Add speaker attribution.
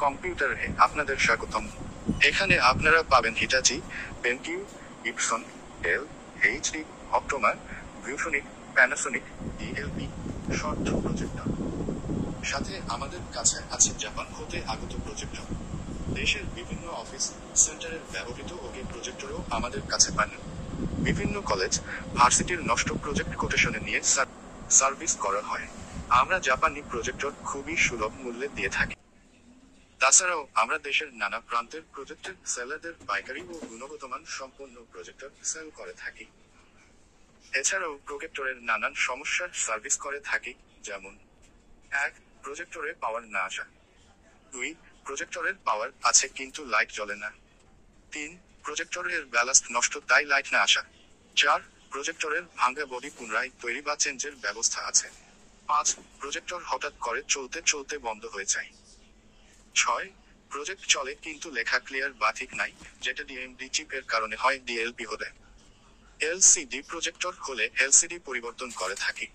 Speaker 1: কম্পিউটারে আপনাদের স্বাগতম। এখানে আপনারা পাবেন Hitachi, BenQ, Epson, Dell, HD, Optoma, ViewSonic, Panasonic, ELP, short projector. সাথে আমাদের কাছে আছে জাপান হতে আগত প্রজেক্টর। দেশের বিভিন্ন অফিস সেন্টারের ব্যবহৃত ওকে প্রজেক্টরও আমাদের কাছে পান। বিভিন্ন কলেজ, ভার্সিটির নষ্ট প্রজেক্ট কোটেশনে নিয়ে সার্ভিস করা হয়। আমরা জাপানি প্রজেক্টর খুবই সুলভ মূল্যে দিয়ে থাকি। তাছাড়াও আমরা দেশের নানা প্রান্তের প্রজেক্টর সেলারদের পাইকারি ও গুণগতমান সম্পন্ন প্রজেক্টর সেল করে থাকি। এছাড়াও প্রজেক্টরের নানান সমস্যার সার্ভিস করে থাকি, যেমন 1. প্রজেক্টরে পাওয়ার না আসা। 2. প্রজেক্টরের পাওয়ার আছে কিন্তু লাইট জ্বলে না। 3. প্রজেক্টরের ব্যালাস্ট নষ্ট তাই লাইট না আসা। 4. প্রজেক্টরের ভাঙ্গা বডি পুনরায় তৈরি বা চেঞ্জের ব্যবস্থা আছে। 5. প্রজেক্টর হঠাৎ করে চলতে চলতে বন্ধ হয়ে যায়। 6. প্রজেক্ট চলে কিন্তু লেখা ক্লিয়ার বা ঠিক নাই, যেটা ডিএমডি চিপের কারণে হয় ডিএলপি হলে। এলসিডি প্রজেক্টর হলে এলসিডি পরিবর্তন করে থাকি।